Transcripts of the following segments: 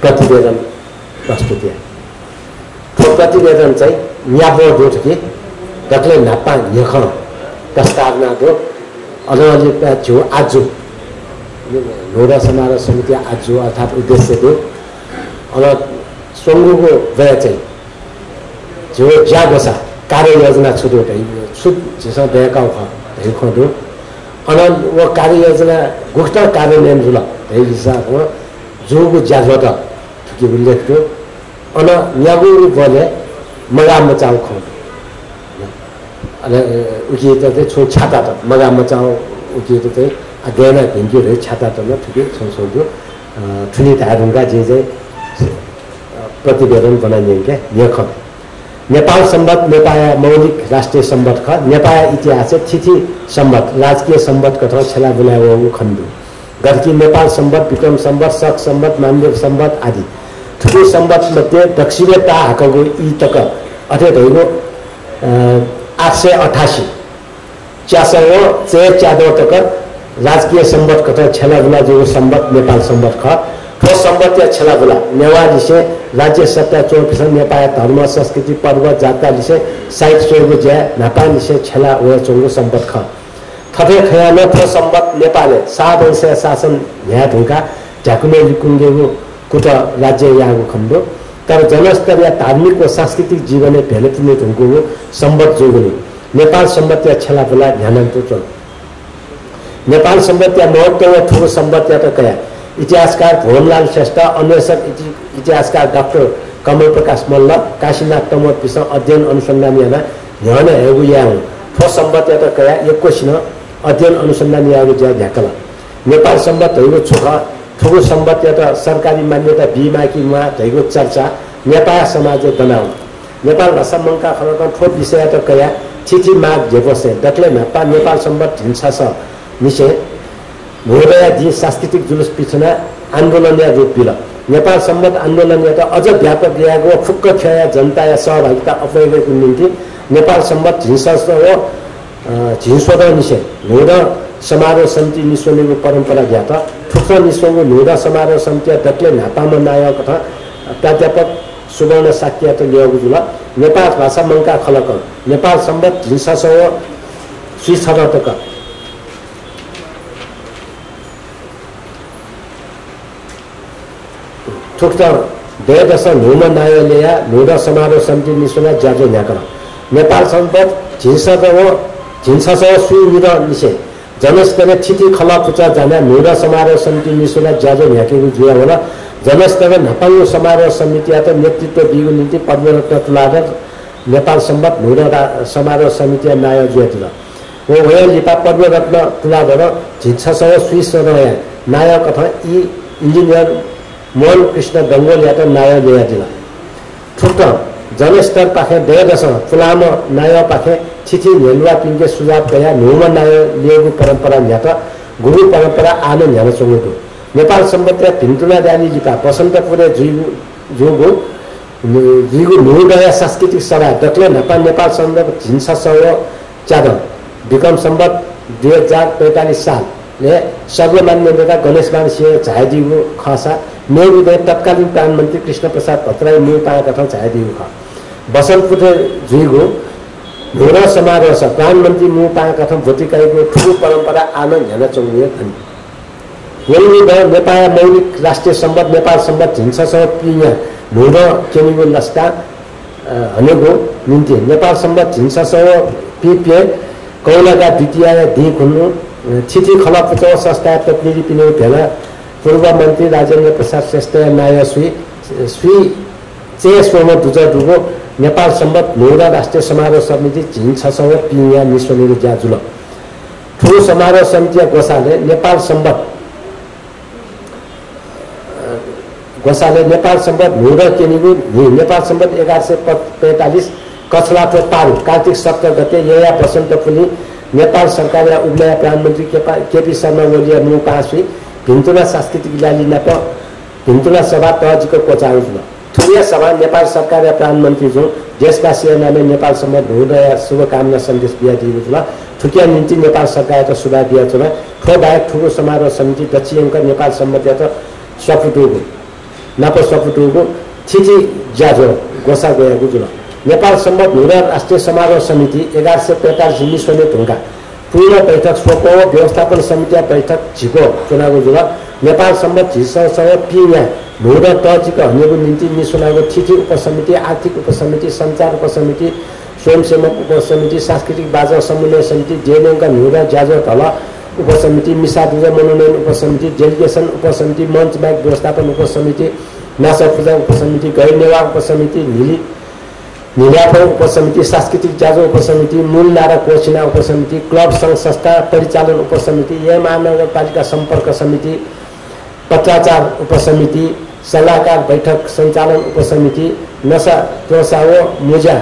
प्रतिवेदन प्रस्तुत किया। ठो प्रतिवेदन चाहिँ न्यापो दोट कि दक्ले नापा यख प्रस्तावना दो अलि जो आज नोडा समारोह समिति आज अर्थात् उद्देश्य दो अन सोंगुको वय चाहिँ जो जागोसा कार्य योजना छुदो छुट जिसं बेकाउ ख देखो दो अन वो कार्य योजना गुप्त कार्यान्वयन जुल त्यही हिसाबमा जोगु जागोटा के उल्लेख दो अन न्यागु बोले मगा मचाउ ख अले उकी त छु छाता त मगा मचाउ उकी त अध्ययन भिन्क्यो रे छाता त न ठिकै संसोध्यो ठुली धारुङका जे प्रतिवेदन बनाइने के यख नेपाल सम्बत नेपाल मौलिक राष्ट्रिय सम्बत ख नेपाल इतिहास तिथि सम्बत राजकीय सम्बत कथा छला बुलायो खण्डु गर्की नेपाल सम्बत विक्रम सम्बत शक सम्बत मानदेव सम्बत आदि ठुलो सम्बत मध्ये दक्षिणता हाकको ई तक अथे दैगो 888 च्यासो चे च्यादो तक राजकीय सम्बत कथा छला बुला जो सम्बत नेपाल सम्बत ख ठो सम्बत या छला बुला नेवा दिसे राज्य सत्ता 24 नेपाल धर्म संस्कृति पर्व जातका दिसे साहित्य स्वरूप ज्या नेपाल दिसे छला व चोंगो सम्बत ख थपे खयान ठो सम्बत नेपालले 7 वर्ष शासन न्याय ढुका झाकुले लिकुंगेको कुट राज्य यागो खण्डो तर जनस्तर या धार्मिक व सांस्कृतिक जीवने भेलतिने ढुङ्गो सम्बत जोगुने नेपाल सम्बत या छला बुला ध्यानन्तो चल नेपाल सम्बत या महत्व व ठुलो सम्बत या त कया इतिहासकार भुवनलाल श्रेष्ठ अन्वेषक इतिहासकार डाक्टर कमल प्रकाश मल्ल काशीनाथ तमोद पिस अध्ययन अनुसन्धान याना ध्यान हेगु या ठो सम्बत या त कया एककोसिन अध्ययन अनुसन्धान यागु ज्या झ्याकल नेपाल सम्बत हैगु छोखा ठुलो सम्बत या त सरकारी मान्यता बिमाकी मा हैगु चर्चा नेपाल समाज बनाउ नेपाल भाषा मंका खलक ठो विषय त कया चिठी माग जेबसे दक्ले नेपाल सम्बत हिंसा छ निशे भोरया जी सांस्कृतिक जुलुस पिछना आन्दोलन या रूप बिल नेपाल सम्बत आन्दोलन या त अझ व्यापक दिएको फुक्क छया जनता या सहभागिता अपयोगको निम्ति नेपाल सम्बत हिंसा हो झिसोदा निशे नोडा समारोह समिति निस्वनेको परम्परा ज्ञात ठुक्रो निस्वको नोडा समारोह समिति दक्ले नापामा नायक तथा प्राध्यापक सुवर्ण साक्य त ल्याएको जुल नेपाल भाषा मंका खलक नेपाल सम्बत हिंसा हो श्री छरतक ठुक्ता देदश नोम नायलेया नोडा समारोह समिति निस्वना जाजो न्याकर नेपाल सम्बत झिन्सा सुई निर निसे जनस्तर थिति खला पुचा जाना नोडा समारोह समिति निस्वना जाजो न्याकेको जुया होला जनस्तर नपाङ्गो समारोह समिति या त नेतृत्व दिगो निम्ति पद्मरत्न तुलाधर नेपाल सम्बत नोडा समारोह समिति नाय जुया दिल वो वया लिपा पद्मरत्न तुलाधर झिन्सा सुई सरया नायक अथवा ई इन्जिनियर मोहन कृष्ण दंगोल या त नाय लिया दिला ठुक्ता जनस्तर पाखे देदश फुलाम नाय पाखे छिछि नेलुवा पिंगे सुझाव गया नोम नाय लिएको परम्परा न्यात गुरु परम्परा आनो न्यान चोगो नेपाल सम्बत भिन्तुना जानी लिपा बसन्तपुरे जुगु नोडया सांस्कृतिक सभा दक्ले नेपाल सम्बत झिन्सा चादन विक्रम सम्बत 2045 साल ले सर्वमान्य नेता गणेशमान सिंह झायदिगु खसा नेउदय तत्कालीन प्रधानमन्त्री कृष्ण प्रसाद भट्टराई मुपा कथा झायदिगु ख बसन्तपुर जुइगु नोडा समारोह छ प्रधानमन्त्री मुपा कथा भोटिकाइगु ठुलो परम्परा आनन्द हेर्न चौँगे भनी यही नेपाल मौलिक राष्ट्रिय सम्बत नेपाल सम्बत हिंसा पिया नोडा केनिगु लस्ता हनेगु निम्ति नेपाल सम्बत हिंसा पिपे कौलाका द्वितीय दिक हुनु छिछि खला पुचौ संस्था प्रतिनिधि पिने भेला पूर्व मन्त्री राजेन्द्र प्रसाद श्रेष्ठ नाय श्री चे सोम दुजा दुगो नेपाल सम्बत नोडा राष्ट्रिय समारोह समिति झिन्सा पिया निस्वनेको ज्याजुल ठुलो समारोह समिति गोसाले नेपाल सम्बत नोडा केनिगु नेपाल सम्बत 1145 कछलाटो पारु कार्तिक 17 गते यया बसन्त पुनि नेपाल सरकार या उग्नया प्रधानमन्त्री केपी शर्मा ओली मुपासी भिन्तुला सांस्कृतिक ल्याली नप भिन्तुला सभा तहजीको कोचाउ जुल ठुलिया सभा नेपाल सरकार या प्रधानमन्त्री जो देशवासी नामे नेपाल सम्बत नोडा शुभकामना सन्देश दिया दिएको जुल ठुकिया निम्ति नेपाल सरकार त सुभा दिया जुल ठो बाहेक ठुलो समारोह समिति दक्षिणका नेपाल सम्बत या त सपुटुगु नापो सपुटुको थिथि ज्याजो गोसा गएको जुल नेपाल सम्बत हुँदा राष्ट्रिय समारोह समिति 1145 निस्वने ढुङ्गा पूर्ण बैठक सोको व्यवस्थापन समिति बैठक झिको चुनावको जुल नेपाल सम्बत झिसँग पिया हुँदा तजिको हनेको निम्ति निस्वनाको थिथि उपसमिति आर्थिक उपसमिति सञ्चार उपसमिति स्वयंसेवक उपसमिति सांस्कृतिक बाजा समन्वय समिति जेनेङका हुँदा ज्याजो तल उपसमिति मिसादुजा मनोनयन उपसमिति डेलिगेसन उपसमिति मञ्च बाहेक व्यवस्थापन उपसमिति नासा पूजा उपसमिति गैरनेवा उपसमिति निल्याफो उपसमिति सांस्कृतिक जाजो उपसमिति मूल नारा कोसिना उपसमिति क्लब सङ्घ संस्था परिचालन उपसमिति यही महानगरपालिका सम्पर्क समिति पत्राचार उपसमिति सल्लाहकार बैठक सञ्चालन उपसमिति नशा प्रोत्साहो मुजा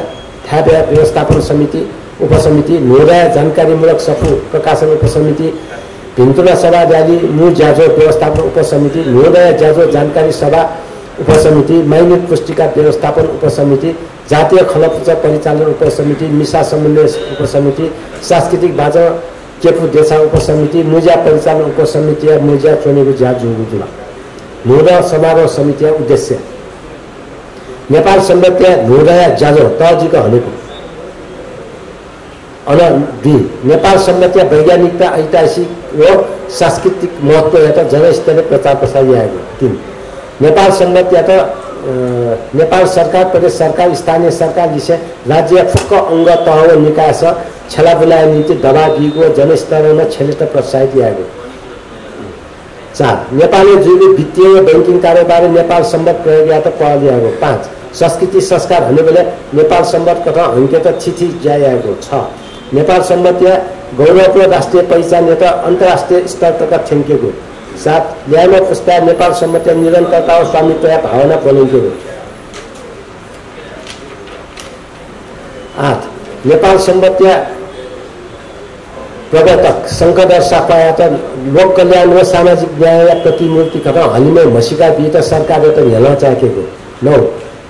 थाप्या व्यवस्थापन समिति उपसमिति नोदय जानकारीमूलक सफु प्रकाशन उपसमिति भिन्तुला सभा र्याली मु ज्याजो व्यवस्थापन उपसमिति नोदय ज्याजो जानकारी सभा उपसमिति माइनिक पुस्तिका व्यवस्थापन उपसमिति जातीय खलपूजा परिचालन उपसमिति मिसा समन्वय उपसमिति सांस्कृतिक बाजा केपु देशा उपसमिति मुजा परिचालन उपसमिति मुजा चुनेको ज्याजुला नोदय समारोह समिति उद्देश्य नेपाल सम्बन्धी नोदय ज्याजो तजिको हनेको दुई नेपाल सम्बन्धी वैज्ञानिकता ऐतिहासिक र सांस्कृतिक महत्त्व हेर्दा जनस्तरीय प्रचार प्रसार आएको 3 नेपाल सम्बन्धी नेपाल सरकार प्रदेश सरकार स्थानीय सरकार विषय राज्य फुक्क अङ्ग तह निकाय छेला बुलाए नीति दबाव दिएको जनस्तरमा छेलेट प्रोत्साहित आएको 4 नेपाली जुली वित्तीय बैंकिङ कारोबार नेपाल सम्बन्ध प्रयोग या त पहल आएको 5 संस्कृति संस्कार भन्ने बेला नेपाल सम्बन्ध कथा अंकित थिथि जाएको 6 नेपाल सम्बन्धी गौरवको राष्ट्रिय पहिचान या त अन्तर्राष्ट्रिय स्तर तक ठेङ्केको 7 ल्यामा पुस्ता नेपाल सम्बन्धी निरन्तरता र स्वामित्व भावना बोलेको 8 नेपाल सम्बन्धी प्रवर्तक शङ्करदार सापायात लोक कल्याण र सामाजिक न्याय प्रतिमूर्ति कथा हलिमै मसिका बित सरकारले त हेर्न चाहेको 9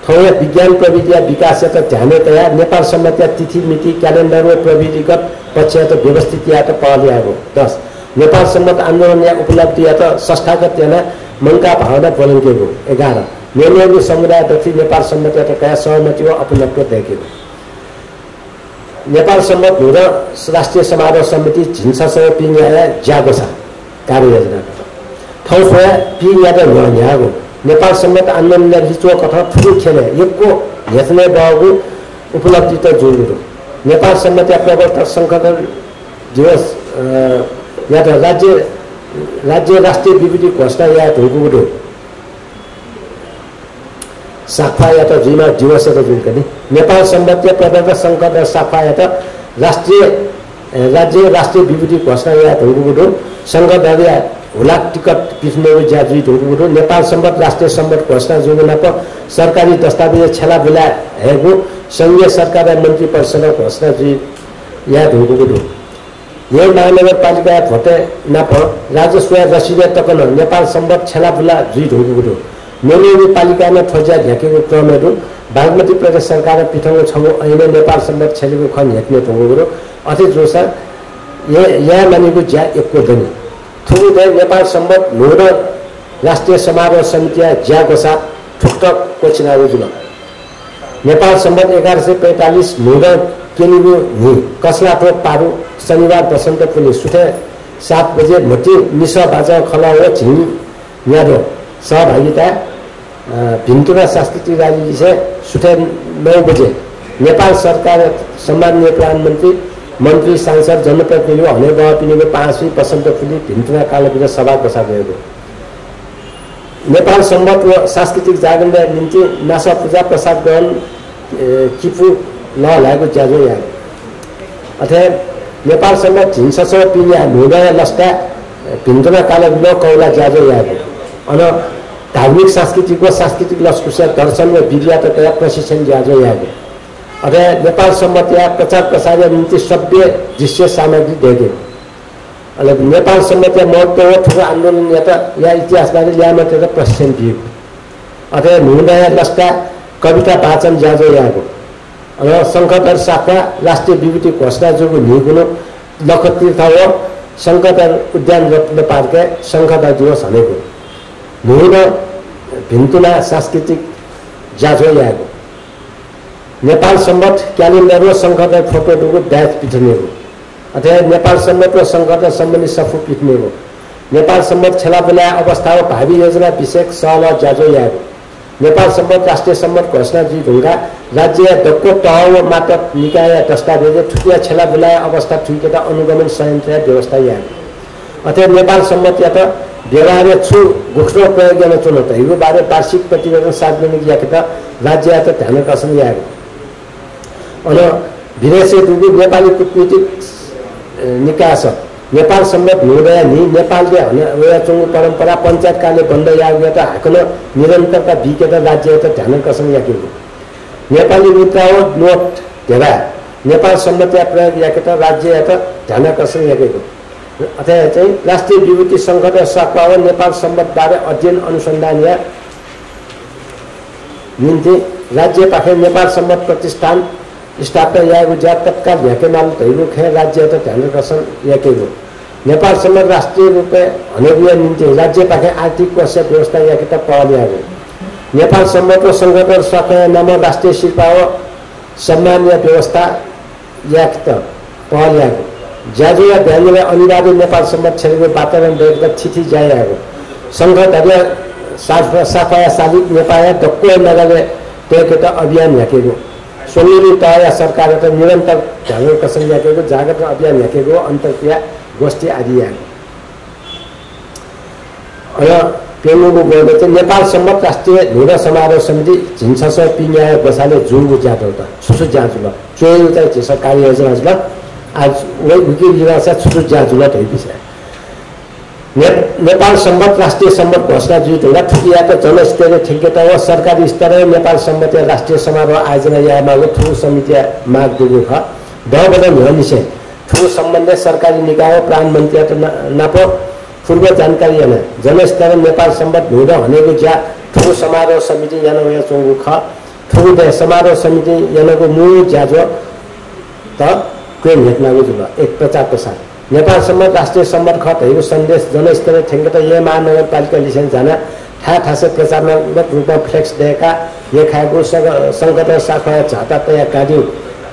ठाउँ विज्ञान प्रविधि विकास त ध्यान तया नेपाल सम्बन्धी तिथि मिति क्यालेन्डर र प्रविधिगत पक्ष त व्यवस्थित या त पहल आएको 10 नेपाल सम्बन्ध आन्दोलन या उपलब्धि या त संस्थागत याना मनका भावना बोलेको 11 निर्णयको समुदायप्रति नेपाल सम्बन्ध या त कया सहमति वा अपलब्ध देखेको नेपाल सम्बन्ध हुँदा राष्ट्रिय समारोह समिति झिन्सासँग पिङया ज्यागोसा कार्ययोजना ठाउँ सोया पिङ या त न्यागो नेपाल सम्बन्ध आन्दोलनले लिचो कथा ठुलो खेले एकको हेच्ने बाबु उपलब्धि त जोडियो नेपाल सम्बन्ध प्रवर्तक संगठन दिवस या त राज्य राष्ट्रिय विभूति घोषणा या ढुङ्गुडो शाखा या त जिमा दिवस र जुन नेपाल सम्बन्धी प्रवर्तक संगठन शाखा या त राज्य राष्ट्रिय विभूति घोषणा या ढुङ्गुडो संगठन या हुलाक टिकट पिछ्नेको ज्याजुई ढुङ्गुडो नेपाल सम्बन्ध राष्ट्रिय सम्बन्ध घोषणा जुन सरकारी दस्तावेज छेला बुला हेर्नु संघीय सरकार र मन्त्री परिषद घोषणा जुई या ढुङ्गुडो यही महानगरपालिका भोटे नाप राजस्व रसिद तकन नेपाल सम्बन्ध छेला बुला जुई ढुङ्गुडो मेलेनी पालिकामा ठोज्या झ्याकेको क्रमहरू बागमती प्रदेश सरकार पिठङ्गो छङ्गो ऐने नेपाल सम्बन्ध छेलेको खन हेक्ने ढुङ्गुडो अति जोसा यहाँ मानेको ज्या एकको दनी थुरुदै नेपाल सम्बन्ध नोड राष्ट्रिय समारोह समिति ज्या गोसा ठुक्टक कोचिनाको जुल नेपाल सम्बन्ध 1145 नोड केनिगो नि कसलाटो पारु शनिबार बसन्त पुलिस सुटे 7 बजे मटी निशा बाजा खला हो झिङ न्यादो सहभागिता भिन्तुरा सांस्कृतिक र्याली से सुटे 9 बजे नेपाल सरकार सम्माननीय प्रधानमन्त्री मन्त्री सांसद जनप्रतिनिधि हने बापिनीको 5वीं बसन्त पुली भिन्तुरा कालबिर सभा बसा गएको नेपाल सम्बन्ध र सांस्कृतिक जागरणका निम्ति नासा पूजा प्रसाद ग्रहण किपु ल लागेको ज्याजो या अथवा नेपाल सम्बन्ध झिन्सस पिल्या नोदय लस्टा भिन्तुरा कालबिर कौला ज्याजो याको अन धार्मिक सांस्कृतिक लस्कुसा दर्शन र विद्यार्थी प्रशिक्षण ज्याजो याको अथवा नेपाल सम्बन्ध या प्रचार प्रसार निम्ति सभ्य दृश्य सामग्री देखे अलग नेपाल सम्बन्ध या महत्त्व ठुलो आन्दोलन या इतिहासबारे ल्यामात्र प्रशिक्षण दिएको अथवा नोदय लस्टा कविता वाचन ज्याजो याको र शङ्करदार शाखा राष्ट्रिय विभूति घोषणा जोगो निगुनो लखतीर्थ हो शङ्करदार उद्यान रत्न पार्क शङ्करदार दिवस हनेको नोड भिन्तुना सांस्कृतिक जाजो यागो नेपाल सम्बत क्यालेन्डर र संकट फोटो दुगो ड्याच पिट्नेको अथवा नेपाल सम्बत र संकट सम्बन्धी सफु पिट्नेको नेपाल सम्बत छेला बेला अवस्था भावी योजना विषयक सहल जाजो यागो नेपाल सम्बत राष्ट्रिय सम्बत घोषणा जी ढुङ्गा राज्य दक्को तह मात्र निकाय दस्तावेज ठुकिया छेला बेला अवस्था ठुकेता अनुगमन संयन्त्र व्यवस्था यागो अथवा नेपाल सम्बत या त व्यवहार छु घोषणा प्रयोग गर्न चुनौत यो बारे वार्षिक प्रतिवेदन सार्वजनिक याकेता राज्य या त ध्यान आकर्षण यागो अनि विदेशी दुगु नेपाली कूटनीतिक निकास नेपाल सम्बत हुँदै नि नेपालले हनचुङ्गु परम्परा पञ्चायतकालले बन्द यागो त हाकन निरन्तरता विकेत राज्य त ध्यान आकर्षण याकेको नेपाली मुद्रा हो नोट धेरा नेपाल सम्बत या प्रयोग याकेत राज्य त ध्यान आकर्षण याकेको अथवा चाहिँ राष्ट्रिय विभूति सङ्कट र साखा नेपाल सम्बतबारे अध्ययन अनुसन्धान या निम्ति राज्य पाखे नेपाल सम्बत प्रतिष्ठान स्थापना यागो ज्या तत्काल झ्याकेमाल धैलो खे राज्य त ध्यान आकर्षण याकेको नेपाल सम्बत राष्ट्रिय रूपले हनेबिया निम्ति राज्य पाखे आर्थिक कोष व्यवस्था याकेता पहल यागो नेपाल सम्बत र सङ्कट र साखा नाम राष्ट्रिय शिल्पा सम्मान या व्यवस्था याकेता पहल यागो जाजु या ध्यानले अनिवार्य नेपाल सम्बत छेलेको वातावरण रहेको थिथि जाएको सङ्घर्य साफा शालिक नेपाल दक्को नगरले त्यहाँको अभियान ह्याकेको सोनेरी तह सरकार त निरन्तर ध्यान आकर्षण याकेको जागरण अभियान ह्याकेको अन्तर्क्रिया गोष्ठी आदि याको र पेमुको बोर्ड चाहिँ नेपाल सम्बत राष्ट्रिय ढुङ्गा समारोह समिति झिन्छस पिन्याय बसाले जुङ्गु ज्यादो त सुसु ज्याजुल चोइ चाहिँ झिस कार्ययोजना ल आज वही उकी लिरासा छुटु ज्याजुल धैपिछ नेपाल सम्बत राष्ट्रिय सम्बत घोषणा जुट होला ठुकिया त जनस्तरीय ठेकेता हो सरकारी स्तरीय नेपाल सम्बत राष्ट्रिय समारोह आयोजना यामा ठुलो समिति माग दुगु ख दबद निसे ठुलो सम्बन्ध सरकारी निकाय प्रधानमन्त्री त नाप पूर्व जानकारी याना जनस्तरीय नेपाल सम्बत हुँदा भनेको ज्या ठुलो समारोह समिति याना या चोगु ख ठुलो समारोह समिति यानाको मूल ज्याजो त क्वेम हेट्नाको जुल एक प्रचार नेपाल सम्बत राष्ट्रिय सम्बत खतहरूको सन्देश जनस्तरीय ठेङ्गत ये महानगरपालिका लिसेन्स जाना ठासे प्रचारनात्मक रूपमा फ्लेक्स दिएका ये खाएको सङ्कट शाखा झाता तया काट्यो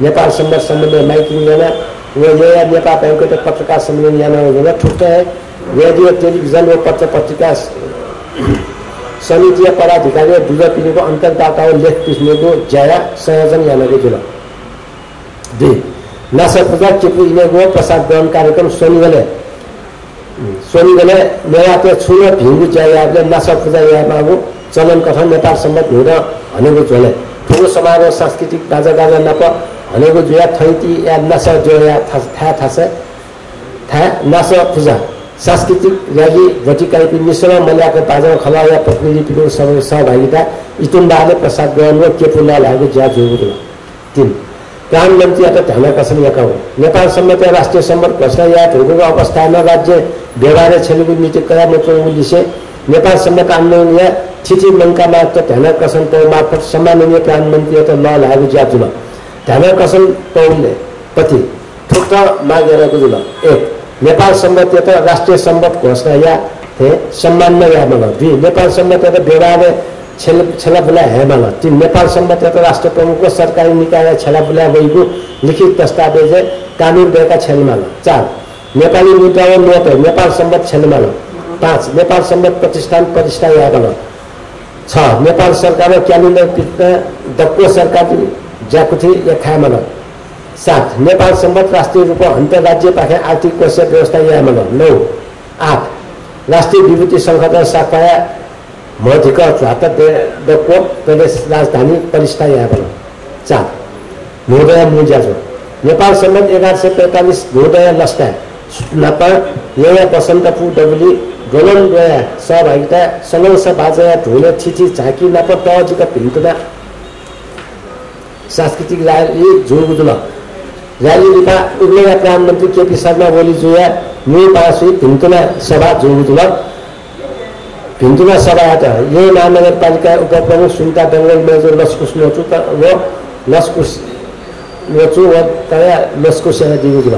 नेपाल सम्बत सम्बन्धी माइकिङ गर्न वो ये नेपाल बैंकको पत्रकार सम्मेलन याना हुँदा ठुक्कै रेडियो टेलिभिजन व पत्र पत्रिका समिति पदाधिकारी दुई पिँढीको अन्तर्वार्ता लेख पिस्नेको ज्याया संयोजन यानाको जुल 2 नासा पूजा चिपु इनेगो प्रसाद ग्रहण कार्यक्रम सोनिगले मेवाते छुन भिङ्गु ज्यायाले नासा पूजा यामागो चलन कथन नेपाल सम्बत हुँदा भनेको झोले ठुलो समारोह सांस्कृतिक बाजा गाजा नप भनेको जुया थैती या नासा जोया था नासा पूजा सांस्कृतिक र्याली भटिकाइपी मिश्र मल्याको बाजा खला या प्रतिनिधिको सहभागिता इतुम्बाले प्रसाद ग्रहण र केपुला लागेको ज्या जोगु 3 प्रधानमन्त्री या ध्यान आकर्षण याका हो नेपाल सम्बत राष्ट्रिय सम्बत घोषणा या ढुङ्गो अवस्थामा राज्य व्यवहार छेलेको नीति कया नचोलिसे नेपाल सम्बत आन्दोलन या थिथि मङ्का मात्र ध्यान आकर्षण पौ मार्फत सम्माननीय प्रधानमन्त्री त ल लागु ज्याजुल ध्यान आकर्षण पौले पति ठुक्ट मागेरको जुल 1 नेपाल सम्बत त राष्ट्रिय सम्बत घोषणा या थे सम्मान या मल 2 नेपाल सम्बत त व्यवहार छेलाबुला हेमाल 3 नेपाल सम्बत त राष्ट्र प्रमुखको सरकारी निकाय छेलाबुला गएको लिखित दस्तावेज कानुन दिएका छेलमाल 4 नेपाली मुद्रा व नोट नेपाल सम्बत छेलमाल 5 नेपाल सम्बत प्रतिष्ठान प्रतिष्ठा यागल 6 नेपाल सरकार क्यालेन्डर पिट्न दक्को सरकारी ज्याकुथी या खामल 7 नेपाल सम्बत राष्ट्रिय रूपमा अन्तर्राज्य पाखे आर्थिक कोष व्यवस्था यामल 9 8 राष्ट्रिय विभूति सङ्घ शाखा मधिक झात दक्को प्रदेश राजधानी परिष्ठा याबल 4 नोदय मुज्याजो नेपाल सम्बत 1145 नोदय लस्टा नप या बसन्तपुर डबली गोलन गया सहभागिता सलंस बाजा ढोले छिछि झाकी नप तजिक भिन्तुना सांस्कृतिक र्याली जोगुजुल र्याली लिपा उग्लेका प्रधानमन्त्री केपी शर्मा ओली जोया न्यू पासुई भिन्तुना सभा जोगुजुल भिन्तुना सभाबाट यही महानगरपालिका उपप्रमुख सुनिता डङ्गल मेजर लस्कुस नोचु व लस्कुस नोचु व तया लस्कुस दिगुजुल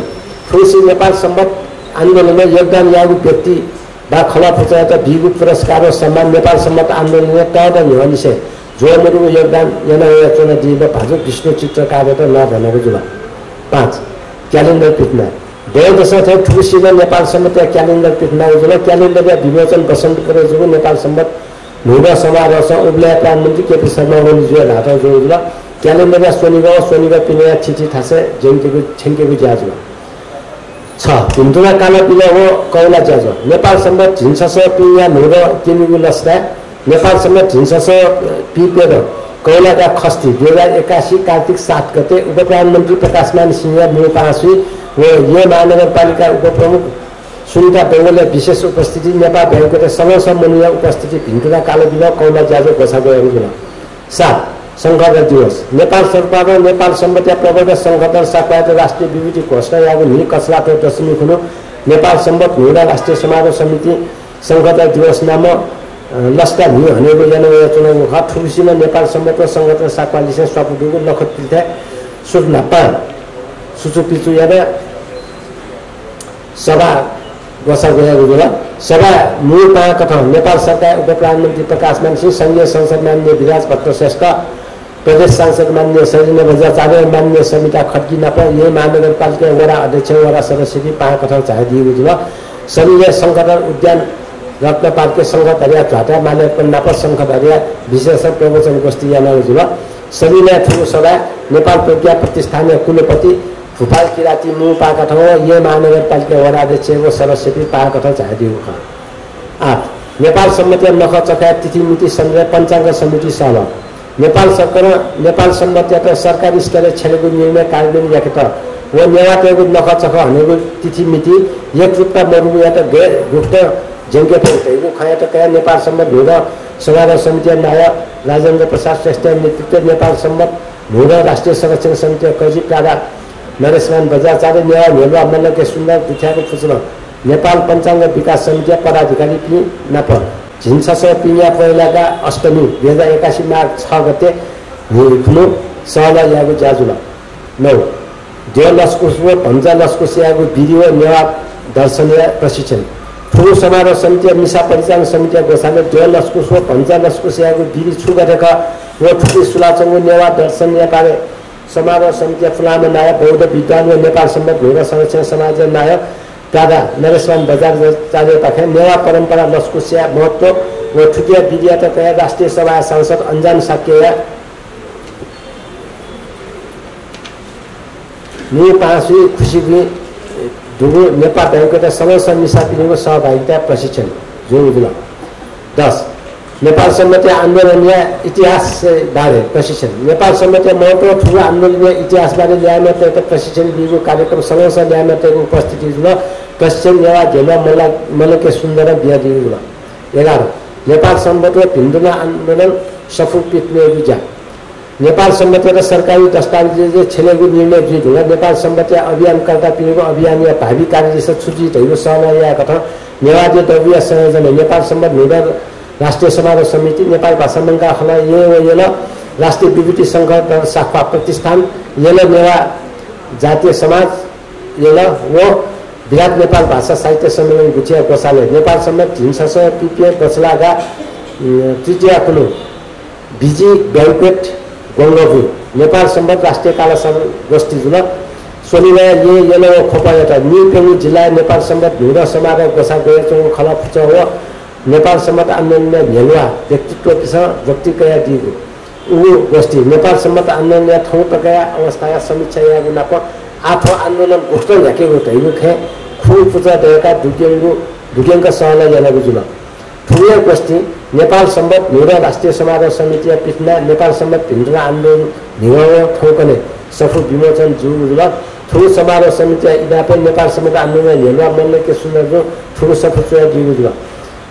ठुसी नेपाल सम्बत आन्दोलनमा योगदान यागु व्यक्ति बा खलाफुचायत बिगु पुरस्कार सम्मान नेपाल सम्मत आन्दोलन तद निसे जोमरुको योगदान yana चुना दिएको भाजु विष्णु चित्रकारबाट नभनेको जुल 5 क्यालेन्डर पिट्ना 2010 ठुसीमा नेपाल सम्मत क्यालेन्डर पिट्ना जुल क्यालेन्डर विमोचन बसन्त जुल नेपाल सम्मत नुगा समारोह उब्ल्या प्रधानमन्त्री केपी शर्मा ओली जुल हात जुल क्यालेन्डर सोनिगा पिने छिछि थासे जयन्तीको छेङ्केको ज्याजु 6 हिन्दुना काला पिला हो कौला ज्याजु नेपाल सम्मत झिन्सस पिया नुगा किमिगु लस्दा नेपाल सम्मत झिन्सस पिपेर कौलाका खस्ती 2081 कार्तिक 7 गते उपप्रधानमन्त्री प्रकाशमान सिंह मुपासी व यो महानगरपालिका उपप्रमुख सुनिता बेङ्गलले विशेष उपस्थिति नेपाल बैंकको समूह उपस्थिति भिन्टुना कालो बिल कौला ज्याजो घोषणा गरेको 7 संघर्ष दिवस नेपाल सरकार र नेपाल सम्बन्धी प्रवर्तक संगठन साप्ताहिक राष्ट्रिय विभूति घोषणा यागु नि कचलाको दशमी खुनु नेपाल सम्बन्ध हुँदा राष्ट्रिय समारोह समिति संगठन दिवस नाम लस्का नि हनेको जनवरी चुनाव हट ठुसीमा नेपाल सम्बन्ध संगठन साप्ताहिक सपुडुको लखत पिथे सुना पा सुचु पिचु यादा सभा घोषणा गरेको बेला सभा मूल पाँ कथा नेपाल सरकार उपप्रधानमन्त्री प्रकाशमान सिंह संघीय संसद मान्य विराज भट्टश्रेष्ठ प्रदेश सांसद मान्य सरिना बजाचार्य मान्य समिता खड्की नाप यही महानगरपालिका वडा अध्यक्ष वडा सदस्य पाँ कथा चाहिदिएको जुल संघीय संगठन उद्यान रत्न पार्के संघधरिया झाटा मानव नाप संघधरिया विशेष प्रवचन गोष्ठी याना जुल सरिना ठुलो सभा नेपाल प्रज्ञा प्रतिष्ठान कुलपति भूपाल किराती मु पाका ठाउँ यो महानगरपालिका वडा अध्यक्षको सदस्य पाका ठाउँ चाहिदिएको 8 नेपाल सम्मति नख चका तिथि मिति संग्रह पञ्चाङ्ग समिति सभा नेपाल सरकार नेपाल सम्मति सरकारी स्तरले छेलेको निर्णय कार्यान्वयन याकेत व नेवाटेको नख चख हनेको तिथि मिति एक रूपमा मरुगु या त गुप्त जङ्गे परेको खया त कया नेपाल सम्मत हुँदा समारोह समिति नायक राजेन्द्र प्रसाद श्रेष्ठ नेतृत्व नेपाल सम्मत हुँदा राष्ट्रिय संरक्षण समिति कैजी प्रारा नरेशमान बजाचार्य नेवा नेलवा मल्लके सुन्दर दुख्याको फुच्न नेपाल पञ्चाङ्ग विकास समिति पदाधिकारी पि नाप झिन्सस पिया पहिलाका अष्टमी 2081 मार्च 6 गते हुनु सहला यागु जाजुला 9 देव लस्कुसो भन्छ लस्कुसियागु भिडियो नेवा दर्शनीय प्रशिक्षण ठुलो समारोह समिति मिसा परिचालन समिति घोषणा देव लस्कुसो भन्छ लस्कुसियागु भिडी छु गरेका व ठुली सुलाचंगु नेवा दर्शनीय पारे समारोह समिति फुलामा नायक बौद्ध विद्वान व नेपाल सम्बन्ध हुन संरक्षण समाज नायक दादा नरेशमान बजाचार्य पाखे नेवा परम्परा लस्कुसिया महत्व व ठुकिया विद्या तथा राष्ट्रिय सभा सांसद अन्जान साक्य नि पासी खुशी दुगु नेपाल बैंकको समस्त मिसापिनीको सहभागिता प्रशिक्षण जोडुला 10 नेपाल सम्मति आन्दोलनीय इतिहास बारे प्रशिक्षण नेपाल सम्मति महत्व ठुलो आन्दोलनीय इतिहास बारे ल्याएका प्रशिक्षण दिएको कार्यक्रम समस्त ल्याएका उपस्थिति जुल प्रशिक्षण नेवा झेला मलके सुन्दर बिहा दिएको 11 नेपाल सम्मति हिन्दुना आन्दोलन सफल पिट्ने बुझा नेपाल सम्मति र सरकारी दस्तावेज छेलेको निर्णय जित हुँदा नेपाल सम्मति अभियानकर्ता पिनेको अभियान या भावी कार्यदिशा सूची ढैलो सहमा ल्याएको छ नेवाजी दबीय संयोजन नेपाल सम्मति हुँदा राष्ट्रिय समारोह समिति नेपाल भाषा मङ्गा खला येल राष्ट्रिय विभूति संगठन शाखा प्रतिष्ठान येल नेवा जातीय समाज येल व विराट नेपाल भाषा साहित्य सम्मेलन गुचिया गोसाले नेपाल सम्मति झिन्सस पिपिए गोसलागा तृतीय कुनु बिजी बैंक्वेट गङ्गबु नेपाल सम्बन्ध राष्ट्रिय काला गोष्ठी जुल सोनिया येल खोपायता निपेङु जिल्ला नेपाल सम्बन्ध हुँदा समारोह गोसा गएचौ खला फुच हो नेपाल सम्मत आन्दोलन भेलुवा व्यक्तित्व व्यक्तिकया दिएको ऊ गोष्ठी नेपाल सम्मत आन्दोलन ठाउँ प्रकार अवस्था समीक्षा या गुनाको आठौँ आन्दोलन घोषणा झ्याकेको ढैलु खे फुल पूजा देवका दुगेङ्ग सहला यानाको जुल ठुलो गोष्ठी नेपाल सम्मत हुँदा राष्ट्रिय समारोह समिति पिट्ना नेपाल सम्मत भिन्टुना आन्दोलन निगाउँ ठाउँकने सफल विमोचन जुल ठुलो समारोह समिति इदापे नेपाल सम्मत आन्दोलन हेलुवा मल्लके सुन्दर ठुलो सफल चुया दिएको जुल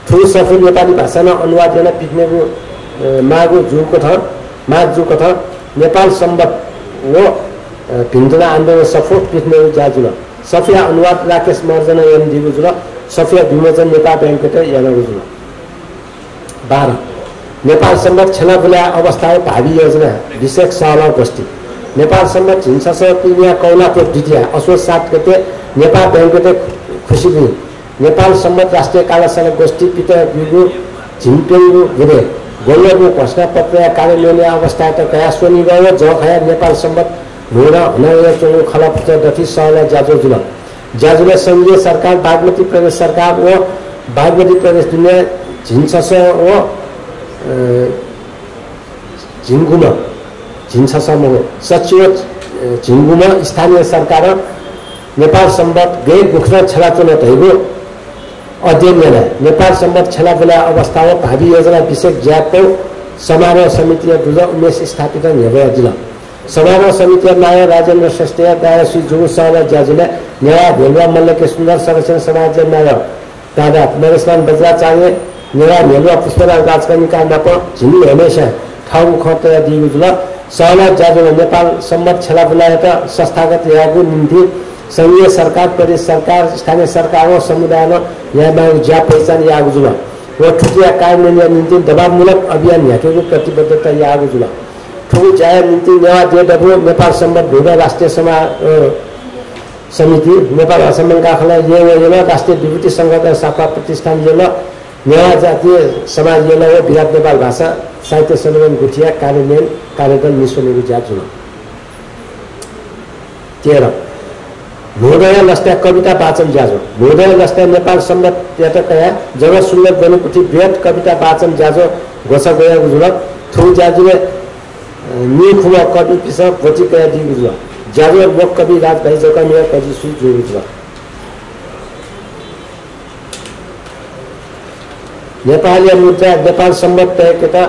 ठुलो सफल नेपाली भाषामा अनुवाद गर्न पिट्नेको मागु जुको थ माग जुको थ नेपाल सम्बत व भिन्टुना आन्दोलन सफल पिट्नेको जाजुल सफिया अनुवाद राकेश मर्जना यान दिएको जुल सफिया विमोचन नेपाल बैंकबाट यानको जुल 12 नेपाल सम्बत छेनाबुला अवस्था भावी योजना विशेष सहला गोष्ठी नेपाल सम्बत झिन्सस पिनिया कौलाको द्वितीय असोज 7 गते नेपाल बैंकबाट खुशी नेपाल सम्मत राष्ट्रिय कालाशाला गोष्ठी पिता बिगु झिम्पेङ्गु गुरे गोल्लको घोषणा पत्र कार्यान्वयन अवस्था त कया सोनी गयो जखया नेपाल सम्मत हुन हनाय चोङु खलापुच दथि सहला जाजो जुल जाजुले संघीय सरकार बागमती प्रदेश सरकार व बागमती प्रदेश दुनिया झिन्छस व झिन्छसम सचिव झिङ्गुमा स्थानीय सरकार नेपाल सम्बत गए गुख्न छलाचुन धैगो अध्ययन नेपाल सम्बत छलाबुला अवस्था हो भावी योजना विषय ज्यापो समारोह समिति दुज उमेश स्थापित निर्भय जिल्ला समारोह समिति नाय राजेन्द्र श्रेष्ठ दाय श्री जुगु सहला ज्याजुले न्याय भेलवा मल्लके सुन्दर संरक्षण समाज नाय दादा नरेशमान बज्राचार्य न्याय भेलवा पुष्पराज राजकर्णीका नाप झिमी हमेशा ठाउँ खतया दिगु जुल सहला ज्याजुले नेपाल सम्बत छलाबुलाएका संस्थागत यागु निम्ति संघीय सरकार प्रदेश सरकार स्थानीय सरकार व समुदाय यहाँ ज्या पहिचान यागु जुल व ठुकिया कार्यान्वयन निम्ति दबावमूलक अभियान ह्याकेको प्रतिबद्धता यागु जुल ठुकु जाय निम्ति नेवा जेडब्लु नेपाल सम्बत भूदा राष्ट्रिय समिति नेपाल असम्मका खला ये राष्ट्रिय विभूति संघका शाखा प्रतिष्ठान ये नेवा जातीय समाज ये व विराट नेपाल भाषा साहित्य सम्मेलन गुठिया कार्यान्वयन कार्यक्रम निस्वनेको ज्या जुल 13 भूदय लस्टा कविता वाचन जाजो भूदय लस्टा नेपाल सम्बत त्यतकया जगत सुन्दर बनेकुठी बृहत कविता वाचन जाजो घोषा गया गुजुल थु जाजुले निखुवा कवि पिस भोटी कया दि गुजुल जाजो लोक कवि राज भाइ जका मेरा कवि सु जो गुजुल नेपाली मुद्रा नेपाल सम्बत त्यकता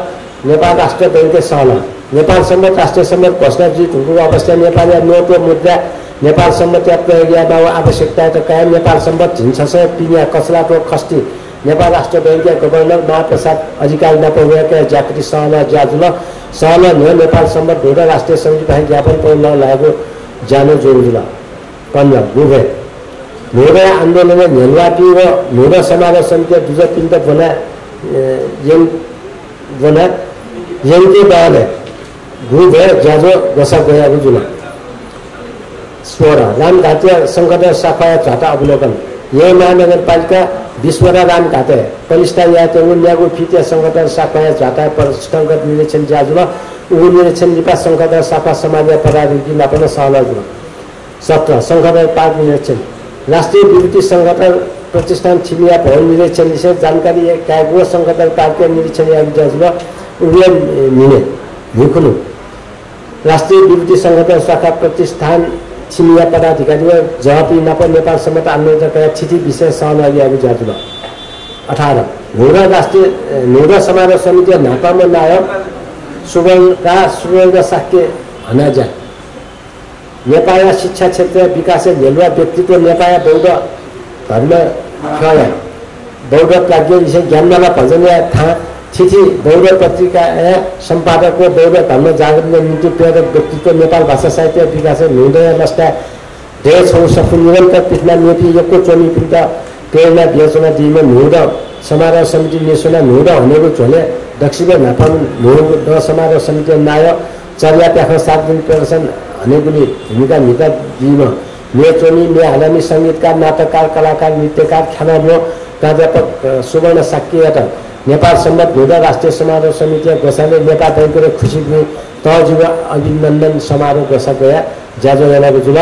नेपाल राष्ट्र बैंक सहला नेपाल सम्बत राष्ट्रिय सम्बत घोषणा जी ठुको अवस्था नेपाली नोट मुद्रा नेपाल सम्बत प्रयोगमा आवश्यकता त कायम नेपाल सम्बत झिन्छस पिया कचलाको खस्ती नेपाल राष्ट्र बैंक गभर्नर महाप्रसाद अधिकारी नपाउका जाकृति सहला ज्याजुल सहला नेपाल सम्बत भूदा राष्ट्रिय समिति भाइ ज्ञापन पाउन लागेको जानो जोरुजुल 15 गुभे भूदा आन्दोलन नेलवापी व भूदा समारोह समिति दुज पिन्त बना यंके बाले गुभे ज्याजो घोषा गया जुल 16 रामघाटिया संकट शाखा झाटा अवलोकन ये महानगरपालिका विश्वरा रामघाटे कनिष्ठा या न्यागु फिटिया संकट शाखा झाटा पर संकट निरीक्षण ज्याजुल उ निरीक्षण लिपा संकट शाखा समाज पदाधिकारी नापन सहला जुल 17 संकट पार्क निरीक्षण राष्ट्रिय विभूति संगठन प्रतिष्ठान छिमिया भवन निरीक्षण विषय जानकारी कागो संकट पार्क निरीक्षण या ज्याजुल उले निने भुकुनु राष्ट्रिय विभूति संगठन शाखा प्रतिष्ठान छिमिया पदाधिकारी जवाबी नाप नेपाल सम्मत आन्दोलनका चिठी विषय सहभागी जाजुल 18 नौरा राष्ट्रिय नौरा समारोह समिति नापामा नायक सुवर्ण साक्य हनाजा नेपाल शिक्षा क्षेत्र विकास भेलुवा व्यक्तित्व नेपाल बौद्ध धर्म खया बौद्ध प्राज्ञ विषय ज्ञानमाला भजन था थिथि बौद्ध पत्रिका संपादक बौद्ध धर्म जागरण निम्ति प्रेरक व्यक्तित्व नेपाल भाषा साहित्य विकास हुँदै लस्टा धेरै छौ सफल निरन्तर पिछला नेपी यको चोनी पिन्त प्रेरणा वियोजना दिइम नुड समारोह समिति नेसुना नुड भनेको झोले दक्षिण नाफाम नुड समारोह समिति नाय चर्या प्याख सार्वजनिक प्रदर्शन भनेकोले भूमिका निका दिइम मे चोनी मे हालामी संगीतकार नाटककार कलाकार नृत्यकार खेलाडि प्राध्यापक सुवर्ण साक्यबाट नेपाल सम्बत भूदा राष्ट्रिय समारोह समिति घोषाले नेपाल बैंकले खुसी हुई तहजुवा अभिनन्दन समारोह घोषा गया जाजो यानाको जुल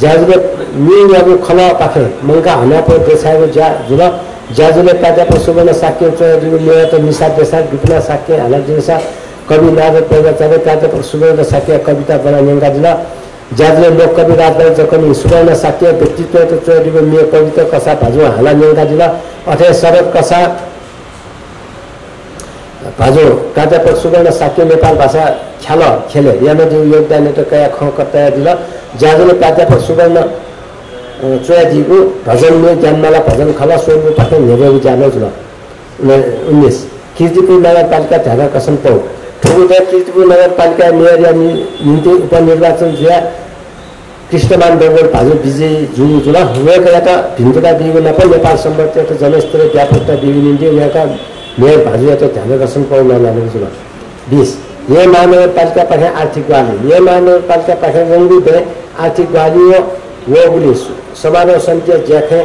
जाजुले मियाको खला पाखे मंका हनापो देखाएको जुल जाजुले प्राध्यापक सुवर्ण साक्य चौधरी मेयत निशा देसाई विपिना साक्य हाला दिनसा कवि नारद प्रजाचार्य प्राध्यापक सुवर्ण साक्य कविता बनानेका जुल जाजुले लोक कवि राजभाइ जकमी सुवर्ण साक्य व्यक्तित्व चौधरीको मेय कविता कसा भाजु हाला नेका जुल अथे शरद कसा भाजो प्राध्यापक सुवर्ण साक्य नेपाल भाषा ख्याल खेले यामध्ये योगदान कया खकर्ता दिल जाजुले प्राध्यापक सुवर्ण चोयाजीको भजन में ज्ञानमाला भजन खला स्वयं पाठ हेरेको जानो जुल 19 कीर्तिपुर नगरपालिका ध्यान कसम पौ ठुकुटा कीर्तिपुर नगरपालिका मेयर या निम्ति उपनिर्वाचन जुया कृष्णमान बेगल भाजु विजय जुल जुल उहाँका एउटा भिन्नता दिएको नप नेपाल सम्बन्ध एउटा जनस्तरीय व्यापकता दिएको निम्ति उहाँका मेयर भाजु एउटा ध्यान कसम पौ लाने जुल 20 ये महानगरपालिका पाखे आर्थिक ग्वाली ये महानगरपालिका पाखे रंगू दे आर्थिक ग्वाली वो गुली समारोह समिति ज्याखे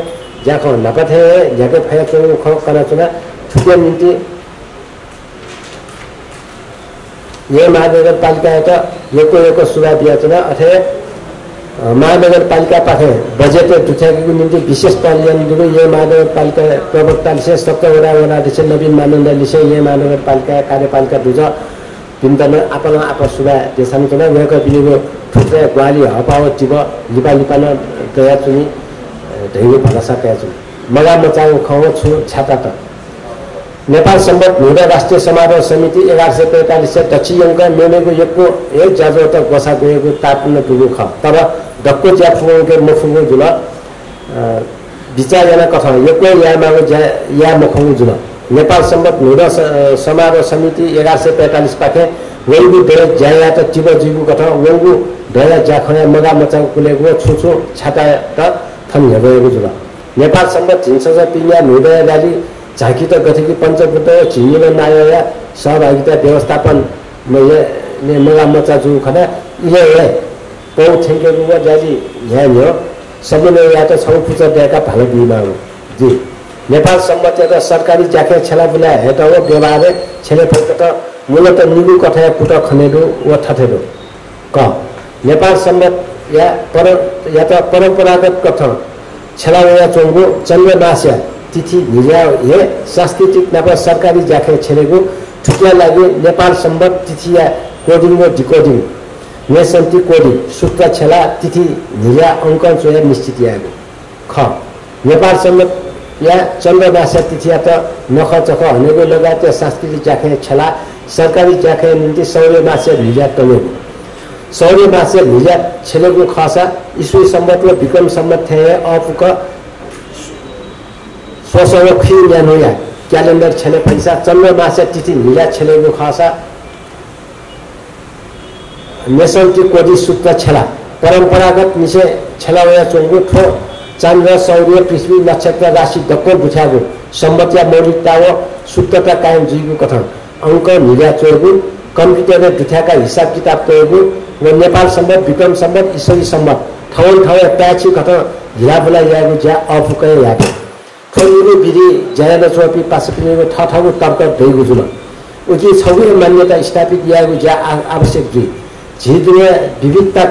ज्याखो नपथे ज्याके फया चोंगु ख कना चुना ठुके निम्ति ये महानगरपालिका त यो सुझाव दिया चुना अथे महानगरपालिका पाखे बजेट दुखाको निम्ति विशेष पालियन दिनु यो महानगरपालिका प्रवक्ताले 70 वडा दिसे नवीन मानदण्डले यो महानगरपालिका कार्यपालिका दुज पिन्तन आपन आप सुबा देसान चुना यको बिलिगो ठुटे ग्वाली हपाव जीव लिपा लिपान गया चुनी ढैले भलासा कया चुनी मगा मचाउ खौ छु छाता त नेपाल सम्बत हुँदा राष्ट्रिय समारोह समिति 1145 दक्षिण अङ्क मेमेको एकको एक जाजो त गोसा गएको तापुन दुगु ख तब दक्को ज्याफुङके मफुङु जुल विचारजना कथा एकको यामाको या मखङु जुल नेपाल सम्बत हुँदा समारोह समिति 1145 पाखे वेगु दे ज्याया त जीव जीवु कथा वेगु ढेला ज्याखया मगा मचाउ कुलेको छुछु छाता त थन हेगएको जुल नेपाल सम्बत झिन्सज पिया हुँदा गाली झाकी त गथेकी पञ्चभूत झिमिन नाया सहभागिता व्यवस्थापन ने मगा मचा जु खना इले पौ थेंकेको जाजी यहाँ हो सबैले या त छौ पुचा देका भाले बिमा हो जी नेपाल सम्बत त सरकारी जाके छला बुला हेट हो व्यवहार छले फक्त मूलत निगु कथा पुट खनेदो व थथेदो क नेपाल सम्बत या त परम्परागत कथा छला या चोंगो चन्द्र नास्या तिथि निजा हे सांस्कृतिक नापा सरकारी जाखे छेलेको ठुकिया लागि नेपाल सम्बत तिथि या कोडिङ र डिकोडिङ नेसन्ति कोडी सूत्र छेला तिथि निजा अङ्क चोया निश्चित यागो ख नेपाल सम्बत या चन्द्रमासा तिथि या त नख चख हनेको लगायत सांस्कृतिक जाखे छेला सरकारी जाखे निम्ति सौर्य मासे निजा तनेको सौर्य मासे निजा छेलेको खसा ईश्वी सम्बत र विक्रम सम्बत थे अपुक सोसो खि न्यानोया क्यालेन्डर छेले पैसा चन्द्र मासे तिथि निजा छेलेको खसा नेसन्ति कोडी सूत्र छेला परम्परागत निसे छेलावया चोंगु ठो चन्द्र सौर्य पृथ्वी नक्षत्र राशि दक्को बुझागो सम्बत या मौलिकता व शुद्धता कायम जीवको कथन अङ्क निजा चोगु कम्प्युटरले दुथ्याका हिसाब किताब तोगु व नेपाल सम्बत विक्रम सम्बत ईश्वरी सम्बत ठाउँ प्याची कथन झिलाबुला यागु ज्या अफुकै यागु ठोलिनु विधि ज्यान चोपी पासपिनेको ठाउँको तर्क भइगु जुल उकि छौगे मान्यता स्थापित यागु ज्या आवश्यक जी झिदुया विविधता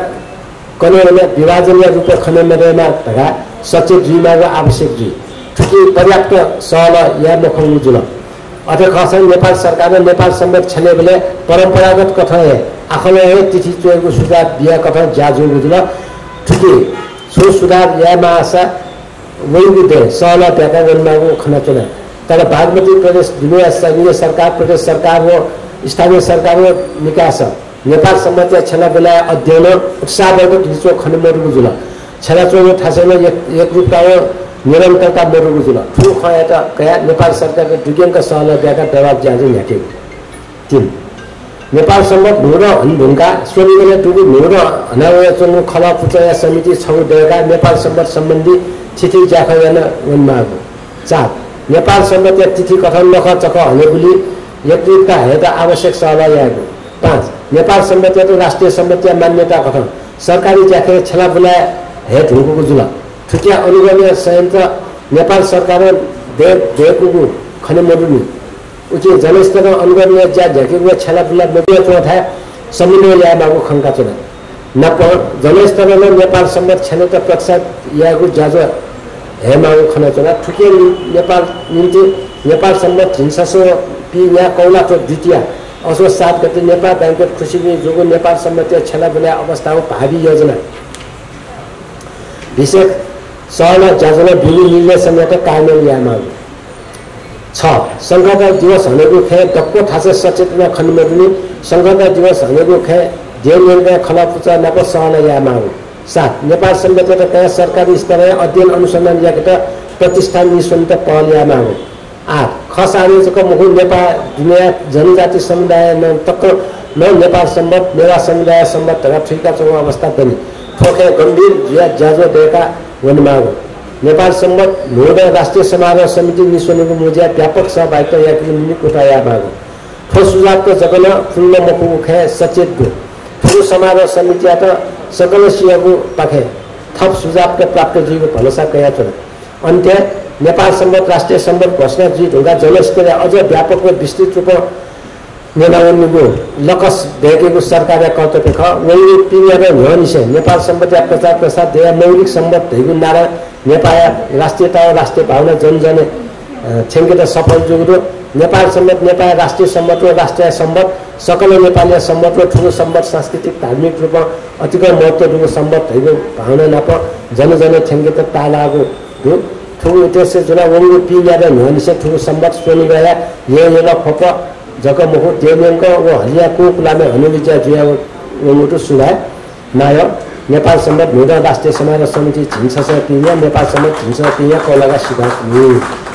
कनेरमा विभाजनीय रूपमा खनेमरेमा भगा सचेत जीमाको आवश्यक जी ठुकी पर्याप्त सहल या मखङु जुल अझ खास नेपाल सरकारले नेपाल सम्बत छले बेले परम्परागत कथा है आखले तिथि चोएको सुधार बिया कथा ज्याजु जुल ठुकी सो सुधार या मासा वैविध्य सहला त्यागा गन्नाको खना चुना तर बागमती प्रदेश दुनिया संघीय सरकार प्रदेश सरकार हो स्थानीय सरकार हो निकास नेपाल सम्बत छला बेला अध्ययन उत्साहवर्धक हिचो खनमरुको जुल छला चोगो ठासेन एक रूपता हो निरन्तरता मरुको जुल ठु खयाता कया नेपाल सरकारको दुगेंका सहला त्यागा दबाब ज्याजु न्याकेको 3 नेपाल सम्बत नुर हनभुङका सोनिगले दुगु नुर हनावया चोंगु खला पुचया समिति छौ देगा नेपाल सम्बत सम्बन्धी तिथि जाखयान वनमागो 4 नेपाल सम्बत तिथि कथन नख चख हनेबुली एकरूपता हेता आवश्यक सहला यागो 5 नेपाल सम्बत राष्ट्रिय सम्बत मान्यता कथन सरकारी जाखे छला बुला हेत हुकुको जुल ठुकिया अनुगमन संयन्त्र नेपाल सरकार देकुगु खनेमरुनी उचे जनस्तर अनुगमन ज्या झकेको छला बुला मबिया चोथा समन्वय यामागो खंका चुना नप जनस्तर नेपाल सम्बत छने त प्रक्षात यागु जाजो हेमागो खना चुना ठुके नेपाल निम्ति नेपाल सम्बत हिंसासो पि या कौला तो द्वितीय असो 7 गते नेपाल बैंकट खुसीनी जोगो नेपाल सम्बत छला बुला अवस्थाको भावी योजना विशेष सहला जाजना बिलु मिल्ने समेत कार्यान्वयन यामागो 6 संघका दिवस हनेको खे दक्को ठासे सचेतना खन्मरुनी संघका दिवस हनेको खे जेलका खलापुचा नप सहला यामागो 7 नेपाल सम्बत कया सरकारी स्तरीय अध्ययन अनुसन्धान याकट प्रतिष्ठान निशुल्क पहल यामागो 8 खस आयोजक मुखु नेपाल दुनिया जनजाति समुदाय न तक न नेपाल सम्बत नेवा समुदाय सम्बत र ठिका चोङ अवस्था पनि ठोके गम्भीर ज्या ज्याजो देका वनमागो नेपाल सम्बत नोडा राष्ट्रिय समारोह समिति निशुल्क मुजिया व्यापक सहभागिता याकि निकुटा यामागो ठोस सुझावको जगन फुल्ल मखु खे सचेत गो ठुलो समारोह समिति त सकल सियागु पाखे थप सुझाव प्राप्त जीवको भरोसा कया छ अन्त्य नेपाल सम्बत राष्ट्रिय सम्बत घोषणा जित हुँदा जनस्तरीय अझ व्यापक र विस्तृत रूपमा नेनाउनुको लकस भेटेको सरकारले कर्तव्य ख वैली पिनिया र निसे नेपाल सम्बत या प्रचार प्रसार देया मौलिक सम्बत धैगु नारा नेपाल राष्ट्रियता राष्ट्रिय भावना जनजन छेङ्केत सफल जुगुरो नेपाल सम्बत नेपाल राष्ट्रिय सम्बत र राष्ट्रिय सम्बत सकल नेपाली सम्बत र ठुलो सम्बत सांस्कृतिक धार्मिक रूपमा अतिकै महत्त्वपूर्ण सम्बत धैगु भावना नाप जनजन छेङ्केत तालागु हो ठुलो उद्देश्य जुना वंगु पिनिया र निसे ठुलो सम्बत सोनी गया येला फप जगमोह देवयंक व हरिया कुकुलामे हनुविजा जुया वंगुटु सुनाय नाय नेपाल सम्बत भूदा राष्ट्रिय समाज समिति झिन्सा पिनिया नेपाल सम्बत झिन्सा पिनिया कोलागा सिद्धान्त